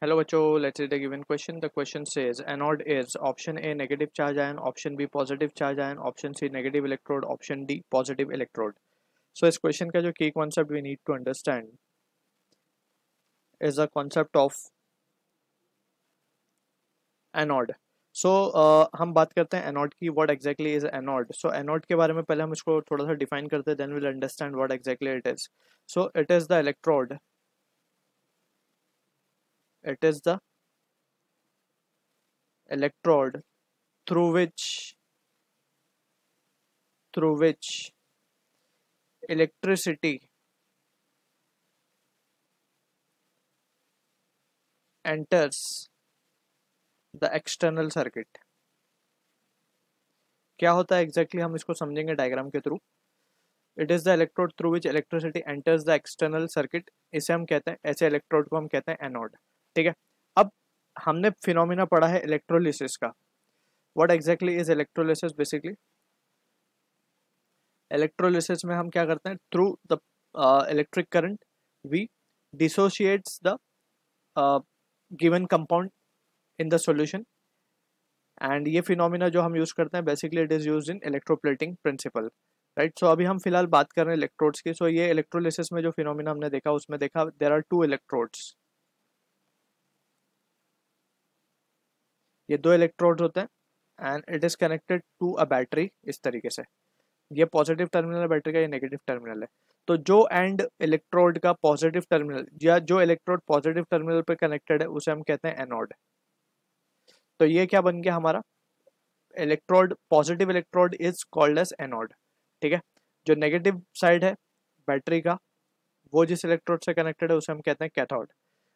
Hello बच्चों, let's read the given question. The question says anode is option A negative charge ion, option B positive charge ion, option C negative electrode, option D positive electrode. So इस question का जो key concept we need to understand is the concept of anode. So हम बात करते हैं anode की. What exactly is anode? So anode के बारे में पहले हम इसको थोड़ा सा define करते हैं, then we'll understand what exactly it is. So it is the electrode. It is the electrode through which electricity enters the external circuit. क्या होता है एग्जैक्टली हम इसको समझेंगे डायग्राम के through. It is the electrode through which electricity enters the external circuit. इसे हम कहते हैं, ऐसे इलेक्ट्रोड को हम कहते हैं एनोड. ठीक है. अब हमने फिनोमिना पढ़ा है इलेक्ट्रोलिसिस का. What exactly is electrolysis? Basically electrolysis में हम क्या करते हैं, through the electric current we dissociates the given compound in the solution. And ये फिनोमिना जो हम यूज करते हैं basically it is used in electroplating principle. Right. So अभी हम फिलहाल बात कर रहे हैं इलेक्ट्रोड्स की. सो ये इलेक्ट्रोलिसिस में जो फिनोमिना हमने देखा उसमें देखा देयर आर टू इलेक्ट्रोड्स. ये दो इलेक्ट्रोड्स होते हैं and it is connected to a battery. इस तरीके से ये पॉजिटिव टर्मिनल है बैटरी का, ये नेगेटिव टर्मिनल है. तो जो एंड इलेक्ट्रोड का पॉजिटिव टर्मिनल या जो इलेक्ट्रोड पॉजिटिव टर्मिनल पे कनेक्टेड है उसे हम कहते हैं एनोड. तो ये क्या बन गया हमारा electrode. Positive electrode is called as anode. ठीक है. जो नेगेटिव साइड है बैटरी का वो जिस इलेक्ट्रोड से कनेक्टेड है उसे हम कहते हैं कैथोड.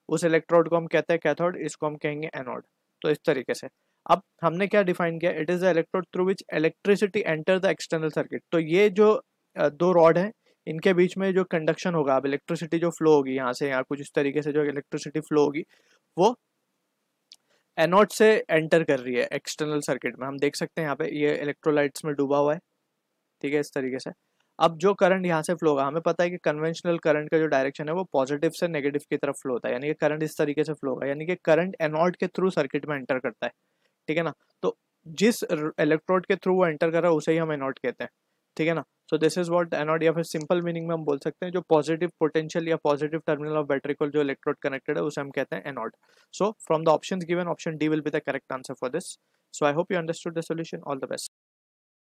उस इलेक्ट्रोड को हम कहते हैं कैथोड, इसको हम कहेंगे एनोड. तो इस तरीके से अब हमने क्या डिफाइन किया, it is the electrode through which electricity enter the external circuit. तो ये जो दो रॉड है इनके बीच में जो कंडक्शन होगा, अब इलेक्ट्रिसिटी जो फ्लो होगी यहाँ से यहाँ कुछ इस तरीके से जो इलेक्ट्रिसिटी फ्लो होगी वो एनोड से एंटर कर रही है एक्सटर्नल सर्किट में. हम देख सकते हैं यहाँ पे ये इलेक्ट्रोलाइट्स में डूबा हुआ है. ठीक है. इस तरीके से अब जो करंट यहाँ से फ्लो होगा, हमें पता है कि कन्वेंशनल करंट का जो डायरेक्शन है वो पॉजिटिव से नेगेटिव की तरफ फ्लो होता है, यानी कि करंट इस तरीके से फ्लो होगा, यानी कि करंट एनोड के थ्रू सर्किट में एंटर करता है. ठीक है ना. तो जिस इलेक्ट्रोड के थ्रू वो एंटर कर रहा है उसे ही हम एनोड कहते हैं. ठीक है ना. So this is what anode, या फिर सिंपल मीनिंग में हम बोल सकते हैं जो पॉजिटिव पोटेंशियल या पॉजिटिव टर्मिनल ऑफ बैटरी को जो इलेक्ट्रोड कनेक्टेड है उसे हम कहते हैं anode. So from the options given option D will be the correct answer for this. So I hope you understood the solution. All the best.